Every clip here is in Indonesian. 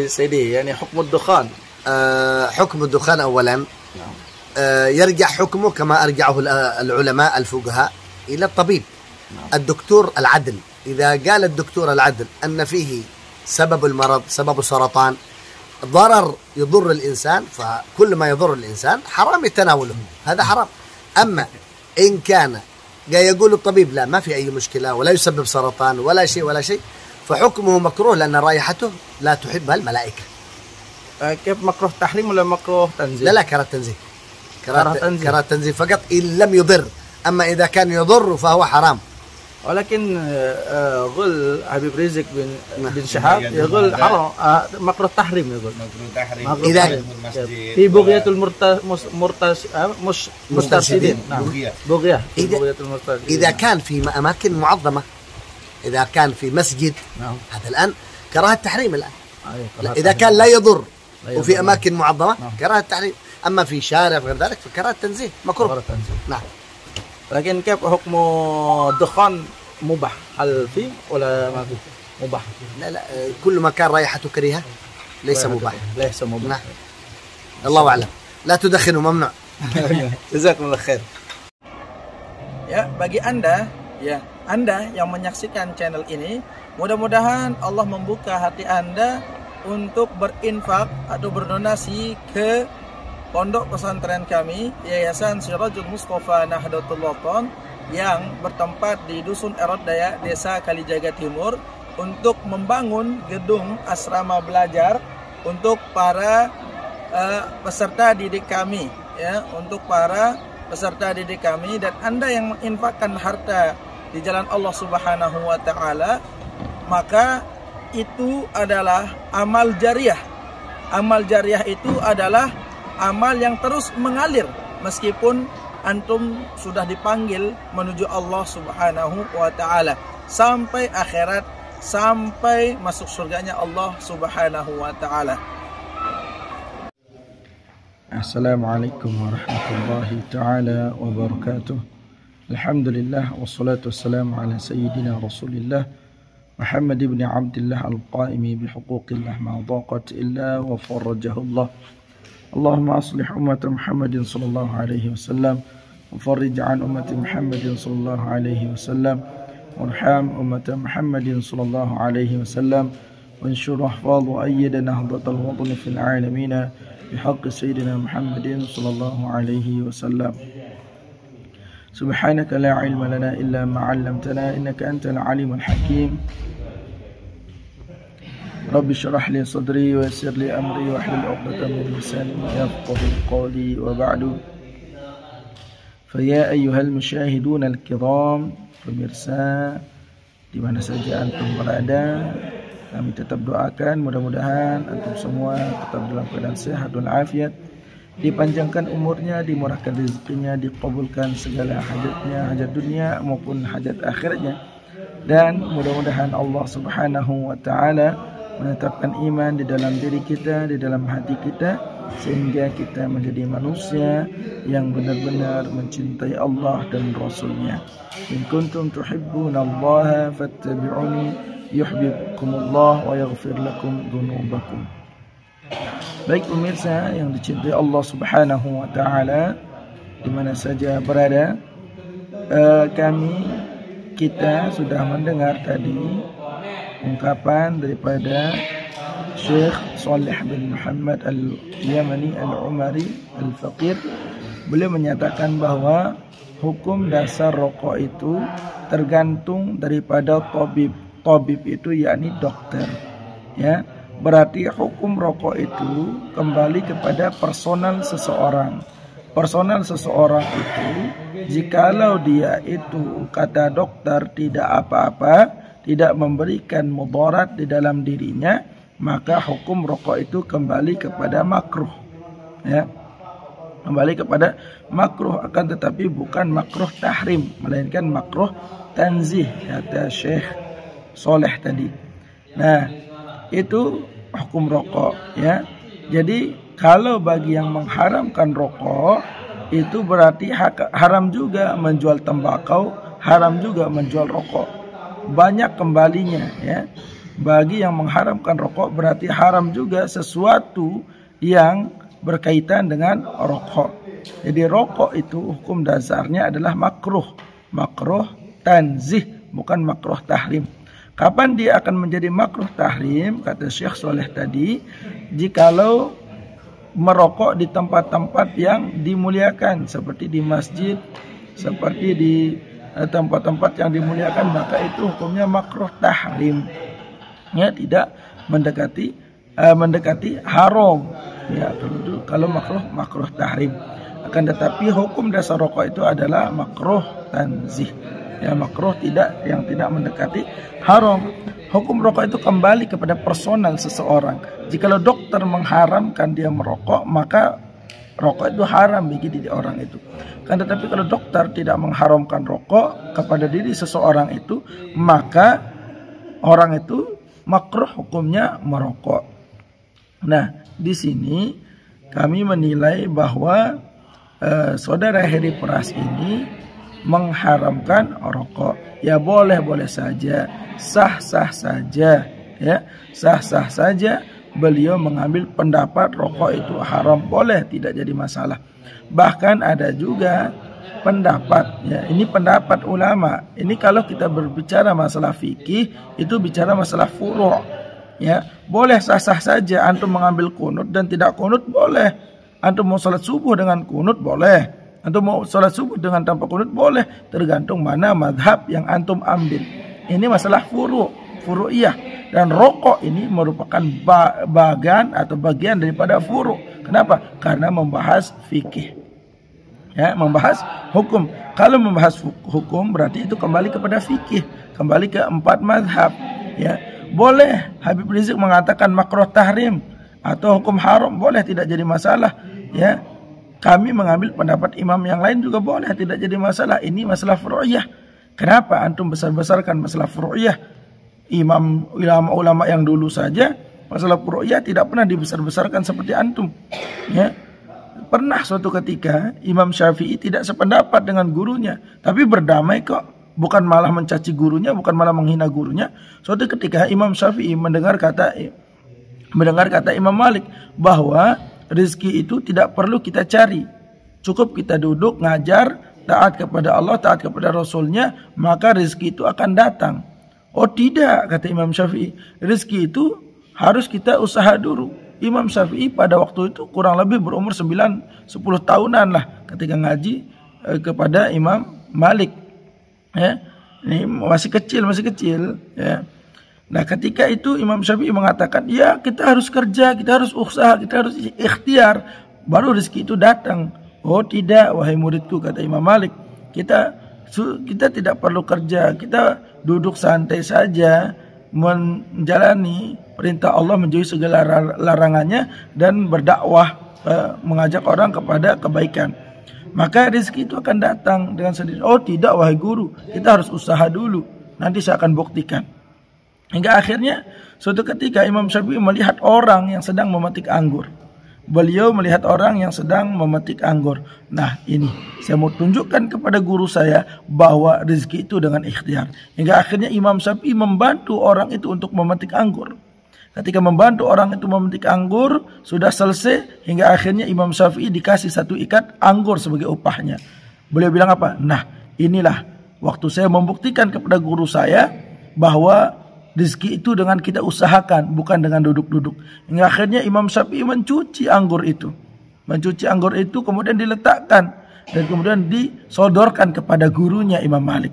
سيدي يعني حكم الدخان حكم الدخان أولا يرجع حكمه كما أرجعه العلماء الفقهاء إلى الطبيب الدكتور العدل. إذا قال الدكتور العدل أن فيه سبب المرض سبب سرطان ضرر يضر الإنسان، فكل ما يضر الإنسان حرام يتناوله، هذا حرام. أما إن كان يقول الطبيب لا ما في أي مشكلة ولا يسبب سرطان ولا شيء فحكمه مكروه لأن رائحته لا تحبها الملائكة. كيف مكروه تحريم ولا مكروه تنزيه؟ لا كراهة تنزيه، كراهة تنزيه فقط إن لم يضر، أما إذا كان يضر فهو حرام. ولكن غل حبيب رزق بن شهاب يقول حرام مكروه تحريم، يقول إذا في بغية المرتشدين بغية إذا كان في أماكن معظمة، إذا كان في مسجد هذا الآن كراهة تحريم الآن. إذا كان لا يضر وفي أماكن معظمة كراهة تحريم، أما في شارع غير ذلك فكراهة تنزيه مكروه. نعم. لكن كيف حكم الدخان مباح؟ هل فيه ولا ما فيه؟ مباح. لا كل ما كان رائحته كريهة ليس مباح. ليس مباح. نعم. الله أعلم. لا تدخنوا ممنوع. Jazakumullah khair. Ya, bagi Anda yang menyaksikan channel ini, mudah-mudahan Allah membuka hati Anda untuk berinfak atau berdonasi ke pondok pesantren kami, Yayasan Sirajul Mustafa Nahdlatul Wathon yang bertempat di Dusun Erot Daya, Desa Kalijaga Timur, untuk membangun gedung asrama belajar untuk para peserta didik kami, ya, untuk para peserta didik kami. Dan Anda yang menginfakkan harta di jalan Allah Subhanahu wa taala, maka itu adalah amal jariah. Amal jariah itu adalah amal yang terus mengalir meskipun antum sudah dipanggil menuju Allah Subhanahu wa taala sampai akhirat, sampai masuk surganya Allah Subhanahu wa taala. Assalamualaikum warahmatullahi taala wabarakatuh. Alhamdulillah wassalatu wassalamu ala sayyidina Rasulillah Muhammad ibn Abdullah al-qaimi bihuquqillah ma daqat illa wa farajahullah. اللهم أصلح أمة محمد صلى الله عليه وسلم وفرج عن أمة محمد صلى الله عليه وسلم وارحم أمة محمد صلى الله عليه وسلم وانشر أحفاظ وأيد نهضة الوطن في العالمين بحق سيدنا محمد صلى الله عليه وسلم. سبحانك لا علم لنا إلا ما علمتنا إنك أنت العليم الحكيم. رب اشرح لي صدري ويسر لي أمري واحلل عقدة من لساني يفقهوا قولي وبعد. فيا أيها المشاهدون الكرام, pemirsa di mana saja antum berada, kami tetap doakan mudah-mudahan antum semua tetap dalam keadaan sehat dan afiat, dipanjangkan umurnya, dimurahkan rezekinya, dikabulkan segala hajatnya, hajat dunia maupun hajat akhiratnya, dan mudah-mudahan Allah Subhanahu wa taala menetapkan iman di dalam diri kita, di dalam hati kita, sehingga kita menjadi manusia yang benar-benar mencintai Allah dan Rasulnya. In kuntum tuhibbunallaha fattabi'uni yuhibbukumullah wa yaghfir lakum dhunubakum. Baik pemirsa yang dicintai Allah Subhanahu wa taala, di mana saja berada, kita sudah mendengar tadi ungkapan daripada Syekh Saleh bin Muhammad Al-Yamani Al-Umari Al-Faqir. Beliau menyatakan bahwa hukum dasar rokok itu tergantung daripada tabib. Tabib itu yakni dokter, ya. Berarti hukum rokok itu kembali kepada personal seseorang. Personal seseorang itu, jikalau dia itu kata dokter tidak apa-apa, tidak memberikan mudarat di dalam dirinya, maka hukum rokok itu kembali kepada makruh, ya, kembali kepada makruh. Akan tetapi bukan makruh tahrim, melainkan makruh tanzih, kata Syekh Soleh tadi. Nah, itu hukum rokok, ya. Jadi kalau bagi yang mengharamkan rokok, itu berarti haram juga menjual tembakau, haram juga menjual rokok. Banyak kembalinya, ya. bagi yang mengharamkan rokok berarti haram juga sesuatu yang berkaitan dengan rokok. Jadi rokok itu hukum dasarnya adalah makruh. Makruh tanzih, bukan makruh tahrim. Kapan dia akan menjadi makruh tahrim? Kata Syekh Soleh tadi, jikalau merokok di tempat-tempat yang dimuliakan, seperti di masjid, seperti di tempat-tempat yang dimuliakan, maka itu hukumnya makruh tahrim. Ya, tidak mendekati haram. Ya, kalau makruh tahrim. Akan tetapi hukum dasar rokok itu adalah makruh tanzih. Ya, makruh yang tidak mendekati haram. Hukum rokok itu kembali kepada personal seseorang. Jikalau dokter mengharamkan dia merokok, maka rokok itu haram bagi diri orang itu. Kan tetapi kalau dokter tidak mengharamkan rokok kepada diri seseorang itu, maka orang itu makruh hukumnya merokok. Nah, di sini kami menilai bahwa saudara Heri Pras ini mengharamkan rokok. Ya boleh-boleh saja, sah-sah saja, ya sah-sah saja. Beliau mengambil pendapat rokok itu haram, boleh, tidak jadi masalah. Bahkan ada juga pendapat, ya ini pendapat ulama. Ini kalau kita berbicara masalah fikih, itu bicara masalah furu', ya boleh sah-sah saja. Antum mengambil kunut dan tidak kunut boleh. Antum mau salat subuh dengan kunut boleh. Antum mau salat subuh dengan tanpa kunut boleh. Tergantung mana madhab yang antum ambil. Ini masalah furu'iyah. Dan rokok ini merupakan bagian daripada furu'. Kenapa? Karena membahas fikih. Ya, membahas hukum. Kalau membahas hukum berarti itu kembali kepada fikih, kembali ke 4 madhab. Ya, boleh Habib Rizik mengatakan makruh tahrim atau hukum haram, boleh, tidak jadi masalah. Ya, kami mengambil pendapat imam yang lain juga boleh, tidak jadi masalah. Ini masalah furu'iyah. Kenapa antum besar-besarkan masalah furu'iyah? Ulama yang dulu saja masalah furu'iyah tidak pernah dibesar-besarkan seperti antum. Ya, pernah suatu ketika Imam Syafi'i tidak sependapat dengan gurunya, tapi berdamai kok, bukan malah mencaci gurunya, bukan malah menghina gurunya. Suatu ketika Imam Syafi'i mendengar kata Imam Malik bahwa rezeki itu tidak perlu kita cari, cukup kita duduk ngajar, taat kepada Allah, taat kepada Rasulnya, maka rezeki itu akan datang. Oh tidak, kata Imam Syafi'i, rezeki itu harus kita usaha dulu. Imam Syafi'i pada waktu itu kurang lebih berumur 9-10 tahunan lah ketika ngaji kepada Imam Malik. Ya, ini masih kecil ya. Nah, ketika itu Imam Syafi'i mengatakan, ya kita harus kerja, kita harus usaha, kita harus ikhtiar, baru rezeki itu datang. Oh tidak, wahai muridku, kata Imam Malik, kita tidak perlu kerja, kita duduk santai saja, menjalani perintah Allah, menjauhi segala larangannya, dan berdakwah, mengajak orang kepada kebaikan. Maka rezeki itu akan datang dengan sendiri. Oh tidak, wahai guru, kita harus usaha dulu, nanti saya akan buktikan. Hingga akhirnya suatu ketika Imam Syafi'i melihat orang yang sedang memetik anggur. Beliau melihat orang yang sedang memetik anggur. Nah ini saya mau tunjukkan kepada guru saya bahwa rezeki itu dengan ikhtiar. Hingga akhirnya Imam Syafi'i membantu orang itu untuk memetik anggur. Ketika membantu orang itu memetik anggur, sudah selesai, hingga akhirnya Imam Syafi'i dikasih 1 ikat anggur sebagai upahnya. Beliau bilang apa? Nah inilah waktu saya membuktikan kepada guru saya bahwa rezeki itu dengan kita usahakan, bukan dengan duduk-duduk. Hingga akhirnya Imam Syafi'i mencuci anggur itu. Mencuci anggur itu kemudian diletakkan dan kemudian disodorkan kepada gurunya Imam Malik.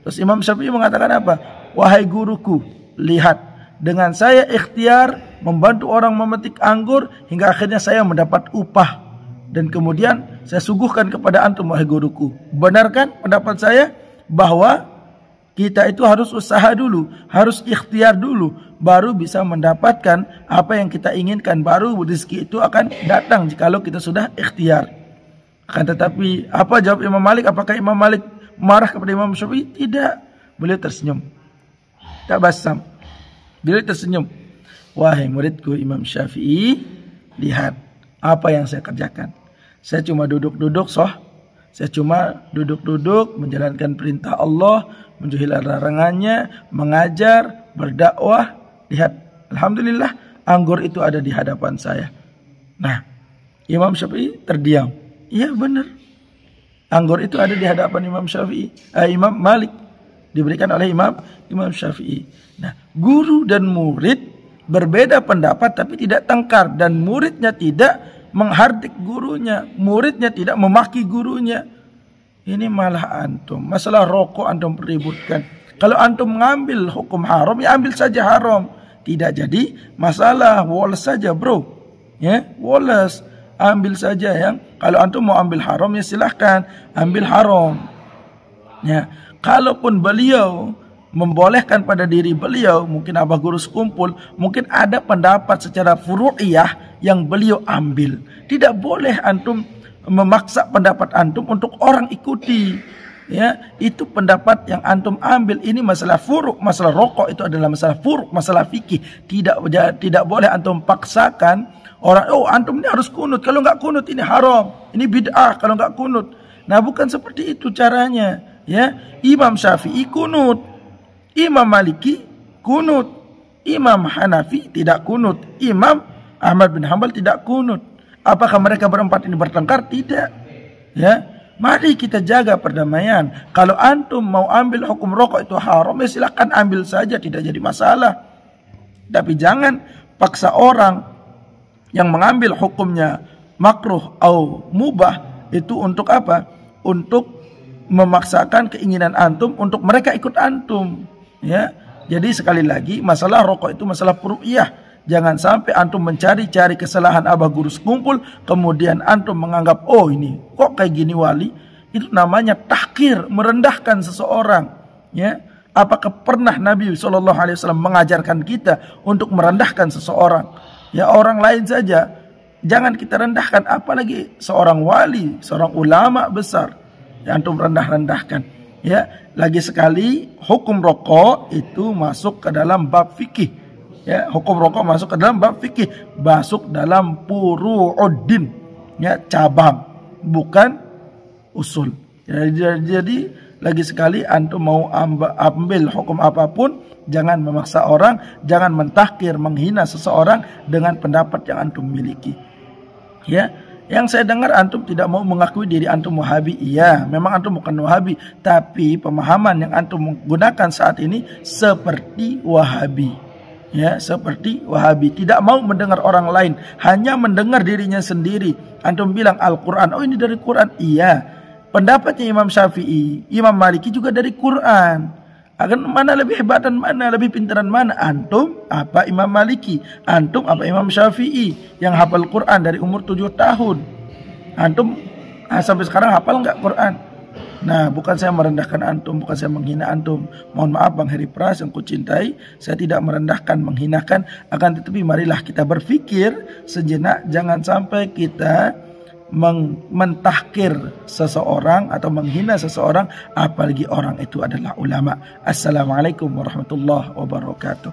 Terus Imam Syafi'i mengatakan apa? Wahai guruku, lihat, dengan saya ikhtiar membantu orang memetik anggur hingga akhirnya saya mendapat upah. Dan kemudian saya suguhkan kepada antum, wahai guruku. Benar kan pendapat saya bahwa kita itu harus usaha dulu, harus ikhtiar dulu, baru bisa mendapatkan apa yang kita inginkan, baru rezeki itu akan datang jikalau kita sudah ikhtiar. Akan tetapi apa jawab Imam Malik? Apakah Imam Malik marah kepada Imam Syafi'i? Tidak. Beliau tersenyum. Tabassam. Beliau tersenyum. Wahai muridku Imam Syafi'i, lihat apa yang saya kerjakan. Saya cuma duduk-duduk Saya cuma duduk-duduk menjalankan perintah Allah, menjauhi larangannya, mengajar, berdakwah, lihat, alhamdulillah anggur itu ada di hadapan saya. Nah, Imam Syafi'i terdiam. Iya benar. Anggur itu ada di hadapan Imam Malik, diberikan oleh Imam Syafi'i. Nah, guru dan murid berbeda pendapat tapi tidak tengkar, dan muridnya tidak menghardik gurunya, muridnya tidak memaki gurunya. Ini malah antum, masalah rokok antum peributkan. Kalau antum mengambil hukum haram, ya ambil saja haram. Tidak jadi masalah, woles saja bro. Ya, woles. Ambil saja yang, kalau antum mau ambil haram ya silahkan ambil haram. Ya, kalaupun beliau membolehkan pada diri beliau, mungkin abah guru sekumpul, mungkin ada pendapat secara furu'iyah yang beliau ambil. Tidak boleh antum memaksa pendapat antum untuk orang ikuti. Ya, itu pendapat yang antum ambil. Ini masalah furu', masalah rokok itu adalah masalah furu', masalah fikih. Tidak boleh antum paksakan orang, oh antum ini harus kunut, kalau nggak kunut ini haram, ini bid'ah kalau nggak kunut. Nah, bukan seperti itu caranya. Ya, Imam Syafi'i kunut, Imam Maliki kunut, Imam Hanafi tidak kunut, Imam Ahmad bin Hanbal tidak kunut. Apakah mereka berempat ini bertengkar? Tidak. Ya, mari kita jaga perdamaian. Kalau antum mau ambil hukum rokok itu haram, ya silakan ambil saja, tidak jadi masalah. Tapi jangan paksa orang yang mengambil hukumnya makruh atau mubah itu untuk apa? Untuk memaksakan keinginan antum untuk mereka ikut antum. Ya, jadi sekali lagi masalah rokok itu masalah furu'iyah. Jangan sampai antum mencari-cari kesalahan abah guru sekumpul, kemudian antum menganggap, oh ini kok kayak gini wali. Itu namanya tahkir, merendahkan seseorang. Ya, apakah pernah Nabi SAW mengajarkan kita untuk merendahkan seseorang? Ya, orang lain saja jangan kita rendahkan, apalagi seorang wali, seorang ulama besar yang antum rendah-rendahkan. Ya, lagi sekali hukum rokok itu masuk ke dalam bab fikih. Ya, hukum rokok masuk ke dalam bab fikih, masuk dalam furu'uddin. Ya, cabang, bukan usul. Ya, jadi lagi sekali antum mau ambil hukum apapun, jangan memaksa orang, jangan mentahkir, menghina seseorang dengan pendapat yang antum miliki. Ya, yang saya dengar antum tidak mau mengakui diri antum Wahabi. Iya, memang antum bukan Wahabi, tapi pemahaman yang antum menggunakan saat ini seperti Wahabi. Ya, seperti Wahabi, tidak mau mendengar orang lain, hanya mendengar dirinya sendiri. Antum bilang Al-Quran, oh ini dari Quran. Iya, pendapatnya Imam Syafi'i, Imam Maliki juga dari Quran. Akan mana lebih hebat dan mana lebih pintaran mana? Antum apa Imam Maliki? Antum apa Imam Syafi'i yang hafal Quran dari umur 7 tahun? Antum sampai sekarang hafal nggak Quran? Nah, bukan saya merendahkan antum, bukan saya menghina antum. Mohon maaf Bang Heri Pras yang kucintai, saya tidak merendahkan, menghinakan. Akan tetapi marilah kita berpikir sejenak, jangan sampai kita mentahkir seseorang atau menghina seseorang, apalagi orang itu adalah ulama. Assalamualaikum warahmatullahi wabarakatuh.